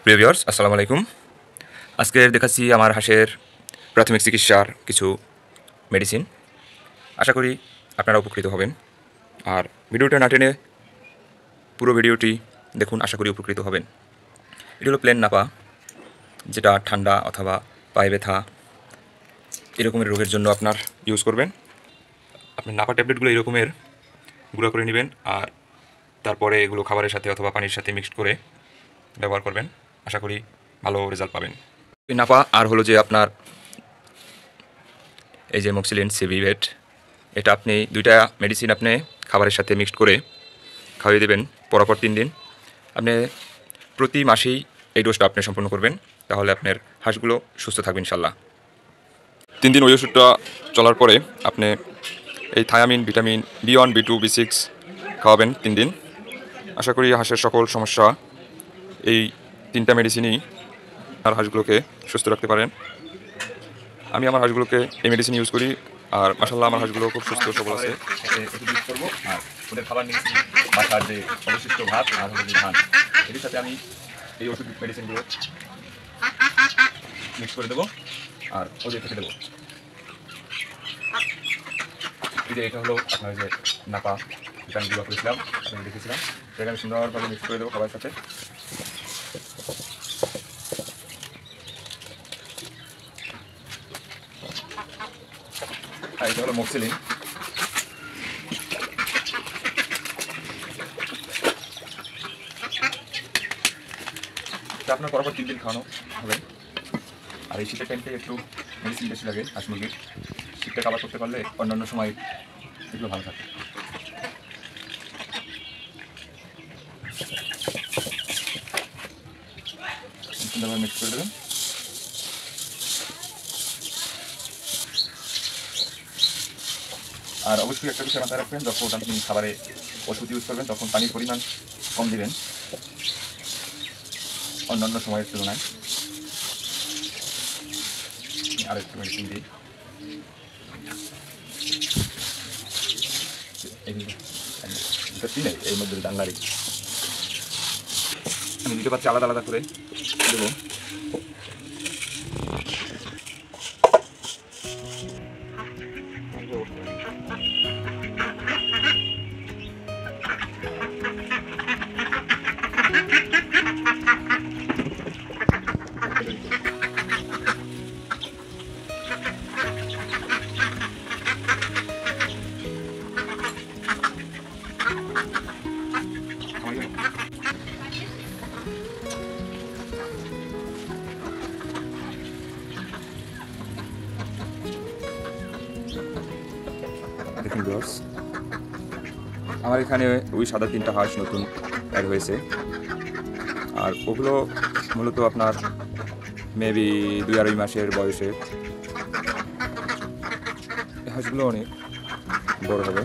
প্রিয় ভিউয়ার্স, আসসালামু আলাইকুম। আজকে দেখাচ্ছি আমার হাঁসের প্রাথমিক চিকিৎসার কিছু মেডিসিন। আশা করি আপনারা উপকৃত হবেন। আর ভিডিওটা না টেনে পুরো ভিডিওটি দেখুন, আশা করি উপকৃত হবেন। এটি হলো প্লেন নাপা, যেটা ঠান্ডা অথবা পায়ে ব্যথা এরকমের রোগের জন্য আপনার ইউজ করবেন। আপনি নাপা ট্যাবলেটগুলো এরকমের গুঁড়ো করে নেবেন, আর তারপরে এগুলো খাবারের সাথে অথবা পানির সাথে মিক্সড করে ব্যবহার করবেন। আশা করি ভালো রেজাল্ট পাবেন। এই নাপা আর হলো যে আপনার এই যে মক্সিলিন সিভিভেট, এটা আপনি দুইটা মেডিসিন আপনি খাবারের সাথে মিক্সড করে খাওয়িয়ে দেবেন পরপর 3 দিন। আপনি প্রতি মাসেই এই ডোজটা আপনি সম্পূর্ণ করবেন, তাহলে আপনার হাঁসগুলো সুস্থ থাকবে ইনশাল্লাহ। 3 দিন ওই ওষুধটা চলার পরে আপনি এই thymine, vitamin B1, B2, B6 খাওয়াবেন 3 দিন। আশা করি হাঁসের সকল সমস্যা এই 3টা মেডিসিনই আর হাঁসগুলোকে সুস্থ রাখতে পারেন। আমি আমার হাঁসগুলোকে এই মেডিসিন ইউজ করি, আর মাশাআল্লাহ আমার হাঁসগুলো খুব সুস্থ সবল আছে। ওষুধ ইউজ করবো, আর ওদের খাবার নিচ্ছি বাসার যে অবশিষ্ট ভাত আর হলো যে ধান, এটির সাথে আমি এই ওষুধ মেডিসিনগুলো মিক্স করে দেবো আর ওদের খেতে দেবো। এই যে এটা হলো আপনার যে নাপা, যেটা আমি গুঁড়ো করেছিলাম, আপনাকে দেখেছিলাম, সেটা আমি সুন্দরভাবে মিক্স করে দেবো খাবারের সাথে। আর এটা হলো মক্সিলিন। এটা আপনার পরপর 3 দিন খাওয়ানো হবে। আর এই শীতের টাইমটা একটু মেডিসিন বেশি লাগে হাঁস মুরগির। শীতটা খাবার করতে পারলে অন্যান্য সময় এগুলো ভালো থাকে। সুন্দরভাবে মিক্স করে দেবেন। আর অবশ্যই একটা বিষয় মাথায় রাখবেন, যখন আপনি খাবারে ওষুধ ইউজ করবেন তখন পানির পরিমাণ কম দিবেন অন্যান্য সময়ের তুলনায়। আর একটু মেডিসিন দিই। এর মধ্যে ডান্নারি আমি দিতে পারছি আলাদা আলাদা করে দেবো। দেখুন ভিউয়ার্স, আমার এখানে ওই সাদা 3টা হাঁস নতুন অ্যাড হয়েছে, আর ওগুলো মূলত আপনার মেবি 2-2.5 মাসের বয়সে। হাঁসগুলো অনেক বড় হবে।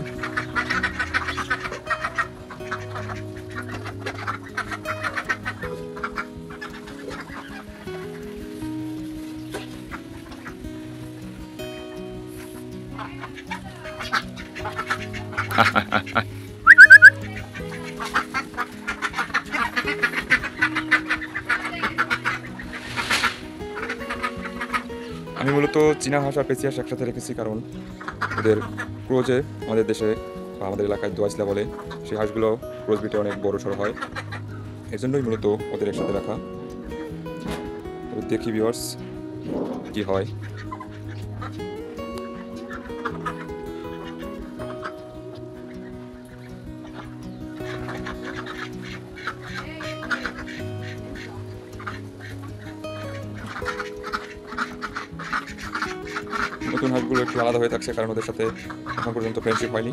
আমি মূলত চীনা হাঁস আর পেঁচি হাঁস একসাথে রেখেছি, কারণ ওদের ক্রোজে আমাদের দেশে বা আমাদের এলাকায় দোয়াইসলা বলে, সেই হাঁসগুলো ক্রোজ বিটে অনেক বড় সড়ো হয়, এর জন্যই মূলত ওদের একসাথে রাখা। তো দেখি ভিউয়ার্স কী হয়। নতুন হাঁসগুলো একটু আলাদা হয়ে থাকছে, কারণ ওদের সাথে এখন পর্যন্ত ফ্রেন্ডশিপ হয়নি।